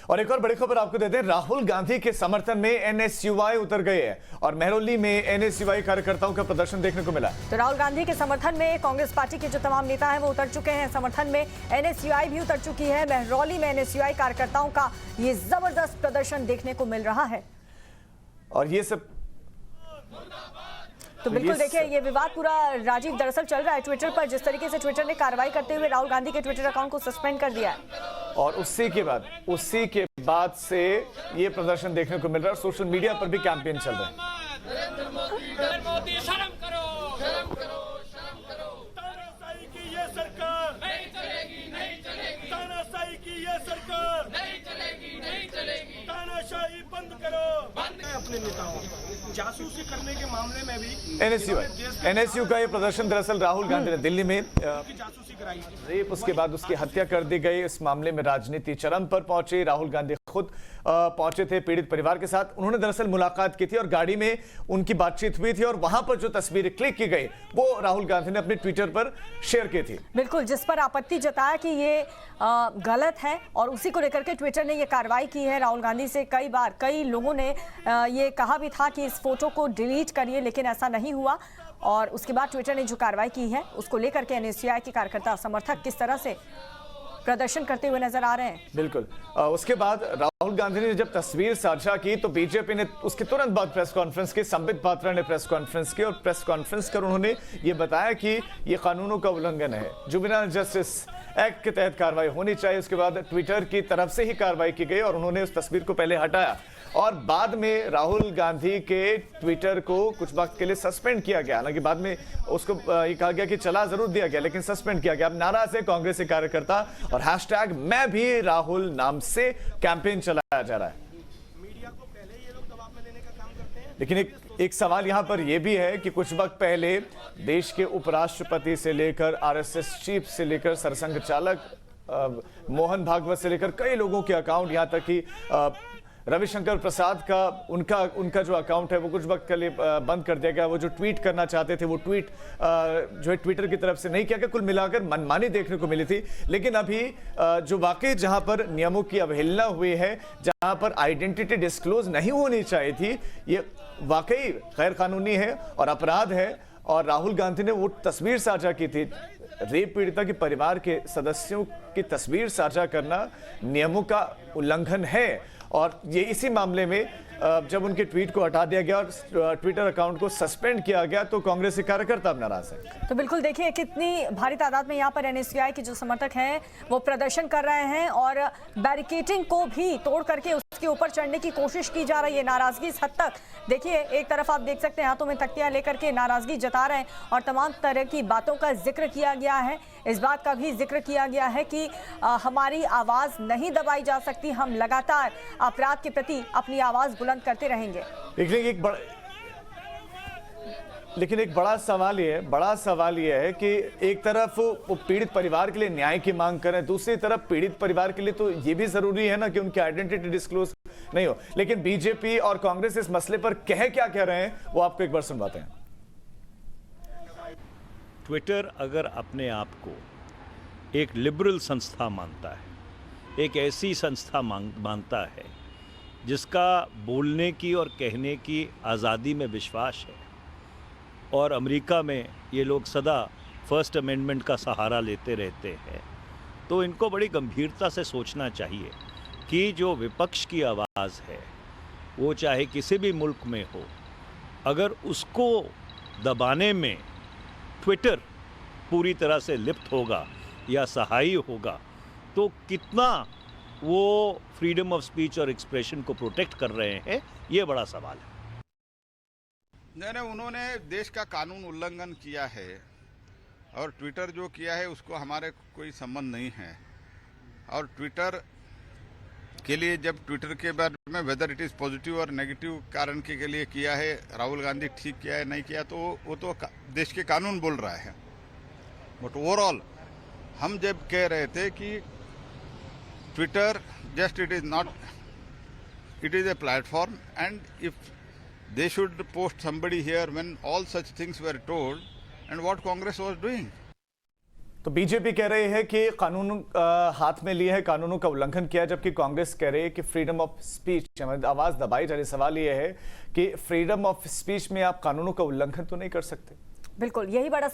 और एक और बड़ी खबर आपको देते हैं, राहुल गांधी के समर्थन में एनएसयूआई उतर गए हैं और मेहरौली में एनएसयूआई कार्यकर्ताओं का प्रदर्शन देखने को मिला। तो राहुल गांधी के समर्थन में कांग्रेस पार्टी के जो तमाम नेता हैं वो उतर चुके हैं। समर्थन में एनएसयूआई भी उतर चुकी है। मेहरौली में एनएसयूआई कार्यकर्ताओं का ये जबरदस्त प्रदर्शन देखने को मिल रहा है। और ये सब तो बिल्कुल देखिए, ये विवाद पूरा राजीव दरअसल चल रहा है ट्विटर पर। जिस तरीके से ट्विटर ने कार्रवाई करते हुए राहुल गांधी के ट्विटर अकाउंट को सस्पेंड कर दिया है और उसी के बाद से ये प्रदर्शन देखने को मिल रहा है। सोशल मीडिया पर भी कैंपेन चल रहा है। अपने नेताओं जासूसी करने के मामले में भी एनएसयू का ये प्रदर्शन दरअसल राहुल गांधी ने दिल्ली में जासूसी कराई, रेप, उसके बाद उसकी हत्या कर दी गई। इस मामले में राजनीति चरम पर पहुंची। राहुल गांधी खुद पहुंचे थे पीड़ित परिवार के साथ। उन्होंने दरअसल मुलाकात की थी और गाड़ी में उनकी बातचीत हुई थी और वहां पर जो तस्वीरें क्लिक की गई वो राहुल गांधी ने अपने ट्विटर पर शेयर की थी। बिल्कुल, जिस पर आपत्ति जताया कि ये गलत है और उसी को लेकर के ट्विटर ने ये कार्रवाई की है। राहुल गांधी से कई लोगों ने ये कहा भी था कि इस फोटो को डिलीट करिए, लेकिन ऐसा नहीं हुआ। और उसके बाद ट्विटर ने जो कार्रवाई की है उसको लेकर के एनएसयूआई के कार्यकर्ता समर्थक किस तरह से प्रदर्शन करते हुए नजर आ रहे हैं। बिल्कुल, उसके बाद राहुल गांधी ने जब तस्वीर साझा की तो बीजेपी ने उसके तुरंत बाद प्रेस कॉन्फ्रेंस की। संबित पात्रा ने प्रेस कॉन्फ्रेंस की और प्रेस कॉन्फ्रेंस कर उन्होंने ये बताया कि ये कानूनों का उल्लंघन है, जुवेनाइल जस्टिस एक्ट के तहत कार्रवाई होनी चाहिए। उसके बाद ट्विटर की तरफ से ही कार्रवाई की गई और उन्होंने उस तस्वीर को पहले हटाया और बाद में राहुल गांधी के ट्विटर को कुछ वक्त के लिए सस्पेंड किया गया। हालांकि बाद में उसको ये कहा गया कि चला जरूर दिया गया, लेकिन सस्पेंड किया गया। अब नाराज है कांग्रेस के कार्यकर्ता और हैशटैग मैं भी राहुल नाम से कैंपेन चलाया जा रहा है। मीडिया को पहले ये लोग दबाव में लेने का काम करते हैं। लेकिन एक सवाल यहां पर यह भी है कि कुछ वक्त पहले देश के उपराष्ट्रपति से लेकर आरएसएस चीफ से लेकर सरसंघ चालक मोहन भागवत से लेकर कई लोगों के अकाउंट, यहां तक कि रविशंकर प्रसाद का उनका जो अकाउंट है वो कुछ वक्त के लिए बंद कर दिया गया। वो जो ट्वीट करना चाहते थे वो ट्वीट जो है ट्विटर की तरफ से नहीं किया गया। कुल मिलाकर मनमानी देखने को मिली थी। लेकिन अभी जो वाकई जहां पर नियमों की अवहेलना हुई है, जहां पर आइडेंटिटी डिस्क्लोज नहीं होनी चाहिए थी, ये वाकई गैर कानूनी है और अपराध है। और राहुल गांधी ने वो तस्वीर साझा की थी, रेप पीड़िता के परिवार के सदस्यों की तस्वीर साझा करना नियमों का उल्लंघन है। और ये इसी मामले में जब उनके ट्वीट को हटा दिया गया और ट्विटर अकाउंट को सस्पेंड किया गया तो कांग्रेस के कार्यकर्ता अब नाराज हैं। तो बिल्कुल देखिए, कितनी भारी तादाद में यहाँ पर एनएसयूआई के जो समर्थक हैं वो प्रदर्शन कर रहे हैं और बैरिकेडिंग को भी तोड़ करके उसके ऊपर चढ़ने की कोशिश की जा रही है। नाराजगी इस हद तक देखिए, एक तरफ आप देख सकते हैं हाथों में तख्तियां लेकर के नाराजगी जता रहे हैं और तमाम तरह की बातों का जिक्र किया गया है। इस बात का भी जिक्र किया गया है कि हमारी आवाज नहीं दबाई जा सकती, हम लगातार अपराध के प्रति अपनी आवाज बुलंद करते रहेंगे। लेकिन एक बड़ा सवाल ये है कि एक तरफ वो पीड़ित परिवार के लिए न्याय की मांग करें, दूसरी तरफ पीड़ित परिवार के लिए तो ये भी जरूरी है ना कि उनकी आइडेंटिटी डिस्क्लोज नहीं हो। लेकिन बीजेपी और कांग्रेस इस मसले पर क्या कह रहे हैं वो आपको एक बार सुनवाते हैं। ट्विटर अगर अपने आप को एक लिबरल संस्था मानता है, एक ऐसी संस्था मानता है जिसका बोलने की और कहने की आज़ादी में विश्वास है, और अमेरिका में ये लोग सदा फर्स्ट अमेंडमेंट का सहारा लेते रहते हैं, तो इनको बड़ी गंभीरता से सोचना चाहिए कि जो विपक्ष की आवाज़ है वो चाहे किसी भी मुल्क में हो, अगर उसको दबाने में ट्विटर पूरी तरह से लिप्त होगा या सहायी होगा तो कितना वो फ्रीडम ऑफ स्पीच और एक्सप्रेशन को प्रोटेक्ट कर रहे हैं, ये बड़ा सवाल है। नहीं, उन्होंने देश का कानून उल्लंघन किया है और ट्विटर जो किया है उसको हमारे कोई संबंध नहीं है। और ट्विटर के लिए जब ट्विटर के बारे में वेदर इट इज़ पॉजिटिव और नेगेटिव कारण के लिए किया है, राहुल गांधी ठीक किया है नहीं किया, तो वो तो देश के कानून बोल रहा है। बट ओवरऑल हम जब कह रहे थे कि Twitter just it is a platform and if they should post somebody here when all such things were told, and what Congress was doing. तो बीजेपी कह रही है कि कानून हाथ में लिए है, कानूनों का उल्लंघन किया, जबकि कांग्रेस कह रही है कि फ्रीडम ऑफ स्पीच, आवाज दबाई जा रही। सवाल यह है कि फ्रीडम ऑफ स्पीच में आप कानूनों का उल्लंघन तो नहीं कर सकते। बिल्कुल, यही बड़ा